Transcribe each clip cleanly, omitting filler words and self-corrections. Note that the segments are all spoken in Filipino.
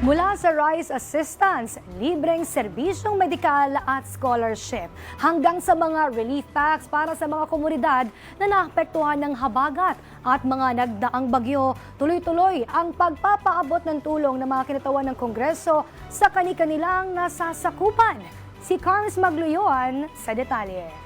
Mula sa Rice Assistance, libreng serbisyong medikal at scholarship, hanggang sa mga relief packs para sa mga komunidad na naapektuhan ng habagat at mga nagdaang bagyo, tuloy-tuloy ang pagpapaabot ng tulong ng mga kinatawan ng Kongreso sa kani-kanilang nasasakupan. Si Carms Magluyuan sa detalye.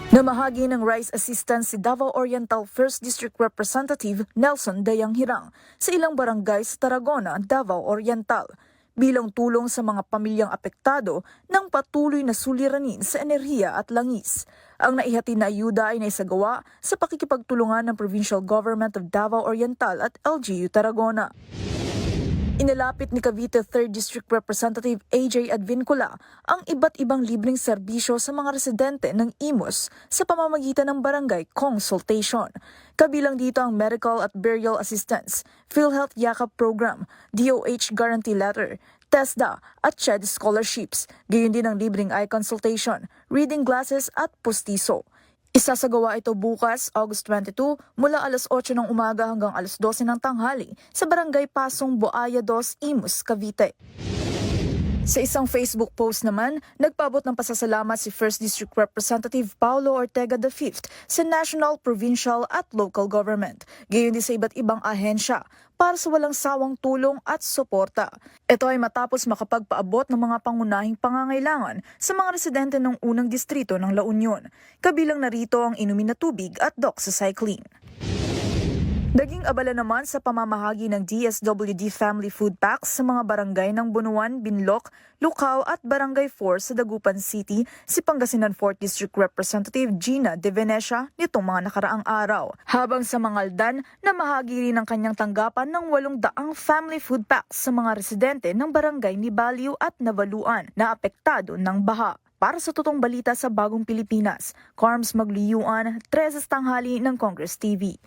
Namahagi ng Rice Assistance si Davao Oriental 1st District Representative Nelson Dayanghirang sa ilang barangay sa Tarragona, Davao Oriental bilang tulong sa mga pamilyang apektado ng patuloy na suliranin sa enerhiya at langis. Ang naihati na ayuda ay naisagawa sa pakikipagtulungan ng Provincial Government of Davao Oriental at LGU Tarragona. Inilapit ni Cavite 3rd District Representative AJ Advincula ang iba't ibang libreng serbisyo sa mga residente ng Imus sa pamamagitan ng barangay consultation. Kabilang dito ang medical at burial assistance, PhilHealth Yakap Program, DOH Guarantee Letter, TESDA at CHED scholarships, gayon din ang libreng eye consultation, reading glasses at pustiso. Isasagawa ito bukas, August 22, mula alas 8 ng umaga hanggang alas 12 ng tanghali sa Barangay Pasong Boaya 2, Imus, Cavite. Sa isang Facebook post naman, nagpaabot ng pasasalamat si 1st District Representative Paulo Ortega V sa national, provincial at local government, gayon din sa iba't ibang ahensya para sa walang sawang tulong at suporta. Ito ay matapos makapagpaabot ng mga pangunahing pangangailangan sa mga residente ng unang distrito ng La Union, kabilang narito ang inumin na tubig at doxycycline. Naging abala naman sa pamamahagi ng DSWD Family Food Packs sa mga barangay ng Bunuan, Binloc, Lucao at Barangay 4 sa Dagupan City si Pangasinan 4th District Representative Gina De Venecia nitong mga nakaraang araw. Habang sa Mangaldan, namahagi rin ang kanyang tanggapan ng 800 family food packs sa mga residente ng barangay ni Baliw at Navaluan na apektado ng baha. Para sa Totoong Balita sa Bagong Pilipinas, Carms Magluyuan, 3 tanghali ng Congress TV.